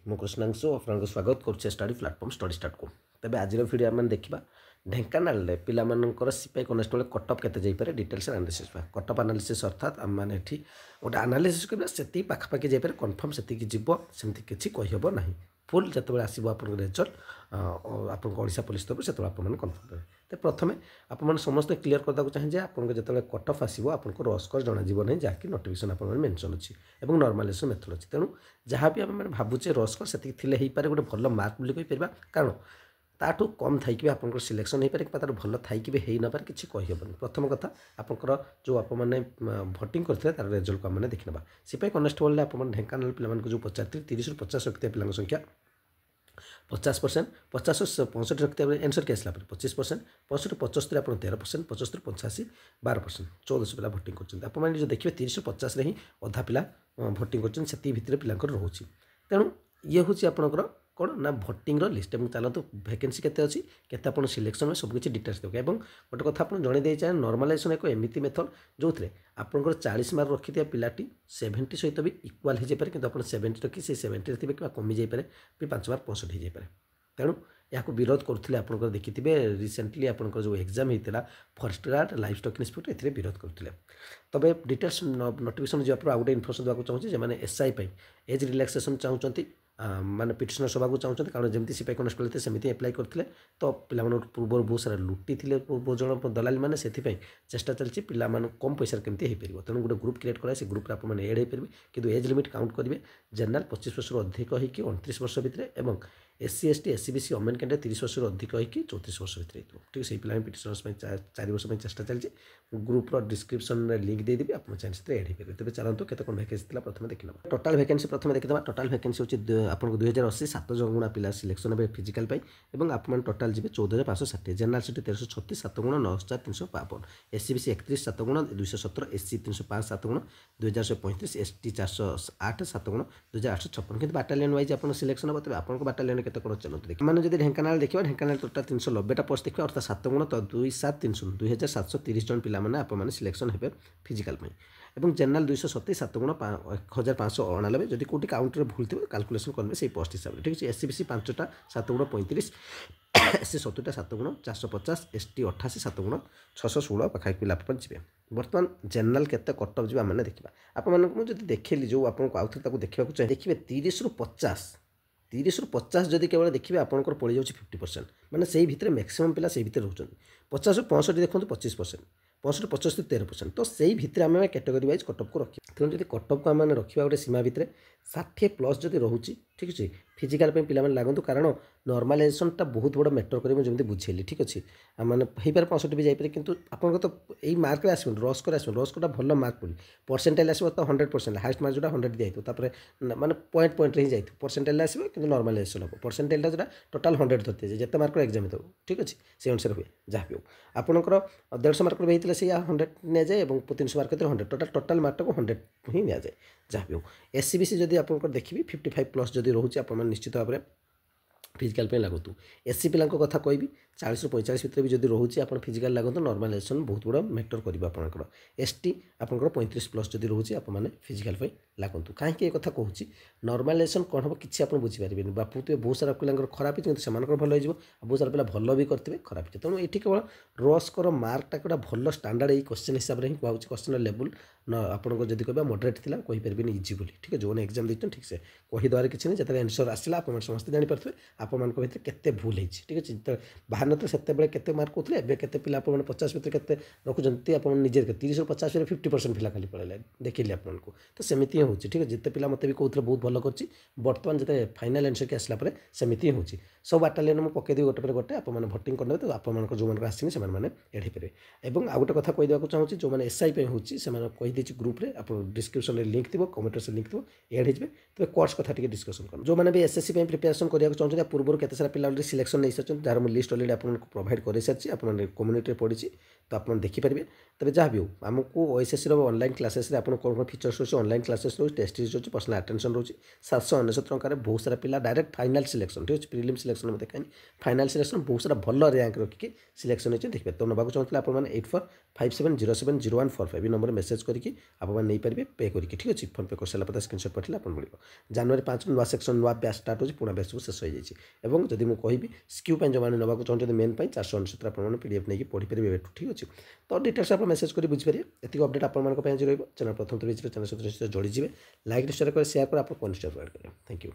मु कृष्णांशु आपको स्वागत करुच्छे स्टडी प्लाटफर्म स्टडी स्टार्ट को तेज आज वीडियो आम देखा ढेंकानाल पिलामानंकर सिपाही कनेस्टेबल कटअप केते जाइपारे डिटेल्स एनालिसिस कटअप एनालिसिस अर्थात आम मैंने गोटे एनालिसिस करवा से पाखापाखि जाइपारे कन्फर्म से जीव सेमती किसी कहीहब ना फुल जो आसो आप रिजल्ट आपड़ा पुलिस तरफ से आपने कन्फर्म करेंगे तो प्रथम आपने समस्त क्लीयर करदा चाहिए आपको जो कट अफ आसो आपको रस कर जन ना जहाँकि नोटिफिकेशन आप मेनसन अच्छी और नॉर्मलाइजेशन मेथड अच्छी तेणु जहाँ भी आम भावुचे रस कर से गोटे भल मार्क बोली कहीपर कारण ताठू कम थी आप सिलेक्शन हो पारे तार भल थी हो न पारे किसी कहीहबनी प्रथम कथा आपंकर जो आपने भोटिंग करते तार रिजल्ट को आम देखने सिपाही कनेस्टेबल आप ढेंकानाल पिला जो पचार 30 ରୁ 50 रखते पिला संख्या 50%, 50 ରୁ 65 रखते एनसर के आसला 25%, 65 ରୁ 75 आप 13%, 75 ରୁ 85 12%, 1400 पिला भोटिंग कर जो देखिए 30 ରୁ 50 ही अधा पिला भोटिंग कर पिला रोचे तेणु ये हूँ आपंकर कौन ना भोटिंग लिस्ट और चलते वैकेंसी केते अच्छी केते आप सिलेक्शन में सबकि डिटेल्स देखे और गोटे कथा आप जनईदे चाहे नॉर्मलाइजेशन एक एमती मेथड जो थे आपंकर 40 मार्क रखी पिलाटी 70 सहित भी इक्वाल हो जाए कि आप 70 रखी से 70 थे कि कमी जापे भी 5 मार्क 65 हो जाए तेणु यहाँ विरोध करते आप देखिए रिसेंटली आपंकर जो एग्जाम होता forest guard life stock inspector A विरोध करते तबे डिटेल्स नोटिफिकेशन जो आप गोटे इनफर्मेशन देवाक चाहिए जो एसआई एज रिलैक्सेशन चाहते माने पिटिशनर सभा को चाहते कारण जमी सिपाही कनेस्टेबल थे सेमती एप्लाई करते तो पिला पूर्व बहुत सारा लुटी थे बहुत जन दलाली मैंने से चेष्टा चलती पिला कम पैसा केमती हो पार तेणु गोटे ग्रुप क्रिएट कराए से ग्रुप आपने एड हो पारे कि एज लिमिट काउंट करेंगे जनरल 25 वर्ष अधिक होगी 29 वर्ष भितर और SC ST SC BC women candidate 30 वर्ष अधिक होगी 34 वर्ष भितर ठीक है पिला पिटिशनर्स 4 वर्ष चेष्टा चलती ग्रुप्र डिस्क्रिप्शन में लिंक देदेवी आप चाहिए एड हो पारे तेज चलते केते कौन वैकेंसी प्रथम देखी ना टोटाल वैकेंसी प्रथम देखीदा टोटाल वैकेंसी होची आपको 2080 7 गुणा पिला सिलेक्शन हे फिजिकल और आप टोटाल जी 14560 जनरल सीट 1336 7 गुण 9352 SC BC 31 7 गुण 217 SC 305 7 गुण 2135 ST 408 7 गुण 2856 कि बाटालियन वाइज आप सिलेक्शन हम तेज आपको बाटालियन केते कौन चलते देखिए मैंने जब ढेंकानाल देखा ढेंकानाल टोटाल 390टा पोस्ट देखिए अर्थात 7 गुण 2730 2730 जन पिलाने आपने सिलेक्शन हे फिजिकल और जनरल 227 7 गुण 1598 जदि कौटी काउंटर भूल थी कैलकुलेशन करेंगे से पोस्ट हिसाब से ठीक है SC BC 5टा 7 गुण 35 SC 70टा 7 गुण 450 ST 88 7 गुण 616 पाखापाखि पिला जी बर्तमान जनरल केते कटअप जी मैंने देखा आपको देखिए जो आपको आउ थे देखा चाहिए देखिए 30 ରୁ 50 30 ରୁ 50 जदि केवल देखिए आपंकर पड़ जाऊँ 50% मैंने से भितर मैक्सिमम पिला से भितर रोचे 50 ରୁ 65 देखो 25% 65 ରୁ 75 13% तो से भितर आम कैटेगरी वाइज कटअप को रखिए तेणु जब कटअप को आम रखा गोटे सीमा भितर 60+ जदि रोचे ठीक अच्छे फिजिकाल पिला लगतु कारण नॉर्मलाइजेशनटा बहुत बड़ा मैटर कर जमी बुझेली ठीक अच्छे मैंने पारे 65 भी जापे कि आपको तो यही मार्क आस रस कर रसकटा भल मार्क पड़ी परसेंटेज आसो तो 100% हाइस्ट मार्क जो 100 दिखाई मैंने पॉइंट ही जाए परसेंटेज आसो कि नॉर्मलाइजेशन हम परसेंटेज जो टोटाल 100 धरते हैं जिते मार्क एग्जाम हो ठीक अच्छे से अनुसार हुए जहाँ भी हो आपंकर 150 मार्क भी होता से 100 नि जाए और 300 मार्क 100 टोटाल मार्क को 100 ही नि जाए जहाँ भी हो SC BC जदि आप देखिए 55+ जदि रोचे आप निश्चित भाव में फिजिकाल लगतु SC पिला कथा कहि 40 ରୁ 45 भितर भी जब रोचे आप फिजिकाल लगत नॉर्मलाइजेशन बहुत बड़ा मैटर कर आपंकर ST आपंकर 35+ जब रोचे आप फिजिकाल लगतु कहीं कथा कहूँ नॉर्मलाइजेशन कौन हम किसी आप बुझीपारे बापू बहुत सारा पिला खराब से भल हो बहुत सारा पिला भल भी करते खराब हो तेणु ये केवल रस्कर मार्कटा गोटा भल स्टांडार्ड ये क्वेश्चन हिसाब से ही कहूँ क्वेश्चन लेवल आपको जब कह मॉडरेट थी कहींपारे इजी बोली ठीक है जो एग्जाम देखते ठीक से कहीदेवार किसी नहीं जिते आंसर आसला आप समस्त जापे आप के भूल है ठीक है बाहर न तो से केते मार्क होते हैं केते पिला आप 50 भितर के रखुंट आप निजे 30 ରୁ 50 में 50% पिला खाली पड़े देखिए आपको तो सेमती ही होती ठीक है जिते पिला मत भी कहते बहुत भल कर बर्तमान जिते फाइनाल आंसर के आसला सेमती ही होती सब बाटालियन मुझे पकईदेवी गोटे पर गोटे आप भोटिंग करने तो आप जो आसनी से एड पारे और आउ गोटे कथा कहीदेक चाहूँगी जो मैंने SI होती कहीदे ग्रुप्रे आप डिस्क्रिप्शन में लिंक थी कमेंट से लिंक थी एड हो तेज कोर्स कथा डिस्कसन कर जो मैंने भी SSC प्रिपेरेसन करने चाहते पूर्व केते सारा पिला सिलेक्शन नहीं सारी जार लिस्ट अलरेडी आपको प्रोवाइड कर सारी आप कम्युनिटी पड़ी तो आप देखिपारे। तेज जहाँ भी हो आमको ओएसएससी ऑनलाइन क्लासेस आपको कौन कौन फीचर्स रोचे ऑनलाइन क्लासेस रोज टेस्ट सीरीज रोचे पर्सनल अटेंशन रोचे 799 टकर बहुत सारा पिला डायरेक्ट फाइनाल सिलेक्शन ठीक है प्रिलिम सिलेक्शन में देखा फाइनाल सिलेक्शन बहुत सारा भल रैंक रखिक सिलेक्शन होती देखिए तो नाक चाहते आपने 8457070145 नंबर मेसेज करके आपने पे करके ठीक अच्छे फोन पे कर सारा स्क्रीनशॉट पठेले आप मिले जनवरी 5 नुआ सेक्शन नुआ बैच स्टार्ट होगी पुणा बैच सब शेष हो जाए और जब मुझे कहि स्क्यू जो मैंने नाक चाहते मेन 499 आपने पीडीएफ नहीं पढ़ी पारे ठीक अच्छे तो डिटेल्स आप मेसेज कर बुझीपारे एतिक अपडेट आप चैनल प्रथम तो चैनल सहित जोड़ीजे लाइक शेयर कर शेयर कर आप कौन स्टेप करेंगे थैंक यू।